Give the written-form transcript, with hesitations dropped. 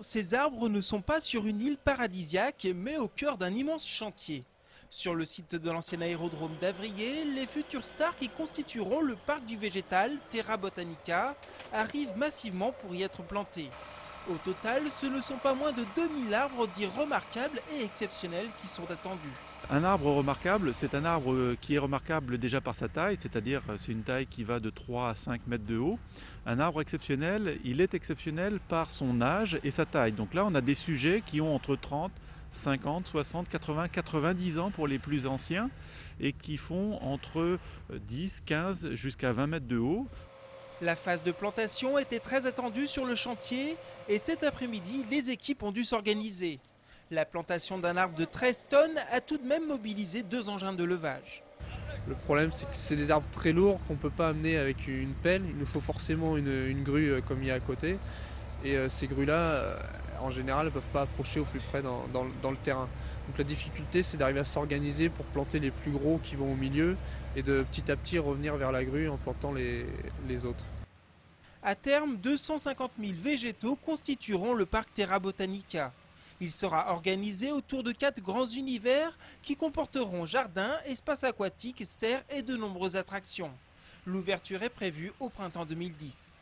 ces arbres ne sont pas sur une île paradisiaque, mais au cœur d'un immense chantier. Sur le site de l'ancien aérodrome d'Avrier, les futures stars qui constitueront le parc du végétal Terra Botanica arrivent massivement pour y être plantés. Au total, ce ne sont pas moins de 2000 arbres dits remarquables et exceptionnels qui sont attendus. Un arbre remarquable, c'est un arbre qui est remarquable déjà par sa taille, c'est-à-dire c'est une taille qui va de 3 à 5 mètres de haut. Un arbre exceptionnel, il est exceptionnel par son âge et sa taille. Donc là, on a des sujets qui ont entre 30, 50, 60, 80, 90 ans pour les plus anciens et qui font entre 10, 15 jusqu'à 20 mètres de haut. La phase de plantation était très attendue sur le chantier et cet après-midi, les équipes ont dû s'organiser. La plantation d'un arbre de 13 tonnes a tout de même mobilisé 2 engins de levage. Le problème, c'est que c'est des arbres très lourds qu'on ne peut pas amener avec une pelle. Il nous faut forcément une grue comme il y a à côté. Et ces grues-là, en général, ne peuvent pas approcher au plus près dans le terrain. Donc la difficulté, c'est d'arriver à s'organiser pour planter les plus gros qui vont au milieu et de petit à petit revenir vers la grue en plantant les autres. À terme, 250 000 végétaux constitueront le parc Terra Botanica. Il sera organisé autour de 4 grands univers qui comporteront jardins, espaces aquatiques, serres et de nombreuses attractions. L'ouverture est prévue au printemps 2010.